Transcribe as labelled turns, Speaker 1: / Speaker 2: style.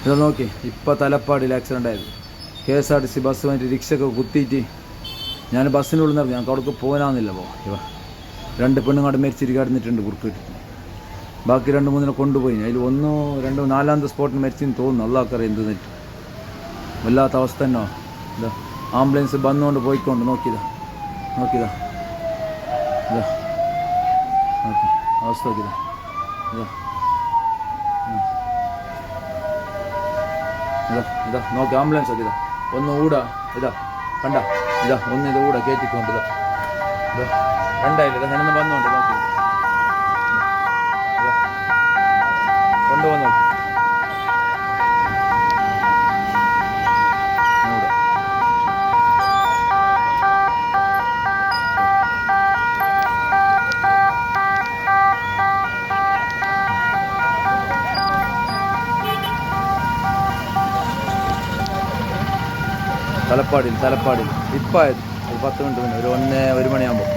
Speaker 1: ഇത് നോക്കി, ഇപ്പോൾ തലപ്പാടിയിൽ ആക്സിഡൻ്റ് ആയത്. KSRTC ബസ് വന്നിട്ട് റിക്ഷയൊക്കെ കുത്തിയിട്ട് ഞാൻ ബസ്സിനുള്ളിൽ നിന്ന് ഞങ്ങൾക്ക് അവിടേക്ക് പോകാനാവുന്നില്ല. ഇവ 2 പെണ്ണുങ്ങാട് മരിച്ചിട്ട് കിടന്നിട്ടുണ്ട് കുറുക്കിട്ടിട്ട്. ബാക്കി 2-3 കൊണ്ടുപോയി. അതിൽ 1, 2, 4ാമത്തെ സ്പോട്ടിന് മരിച്ചെന്ന് തോന്നുന്നു. അള്ളാഹ്ക്കറിയാം എന്തെന്നിട്ട്. വല്ലാത്ത അവസ്ഥ തന്നെ. ഇതാ ആംബുലൻസ് വന്നുകൊണ്ട് പോയിക്കൊണ്ട് നോക്കിയതാ ഇതാ നോക്കി അവസ്ഥ നോക്കിയതാ. ഇതാ നോക്കി ആംബുലൻസ് ഒക്കെ ഒന്ന് ഊടാ. കണ്ട ഒന്ന് ഇത് ഊടാ കയറ്റിക്കൊണ്ട് രണ്ടായില്ല. ഞാനൊന്ന് വന്നോണ്ട് നോക്കി കൊണ്ടുവന്നോ. തലപ്പാടിൽ ഇപ്പം ആയത് 10 മിനിറ്റ് മുന്നേ, 1 മണിയാകുമ്പോൾ.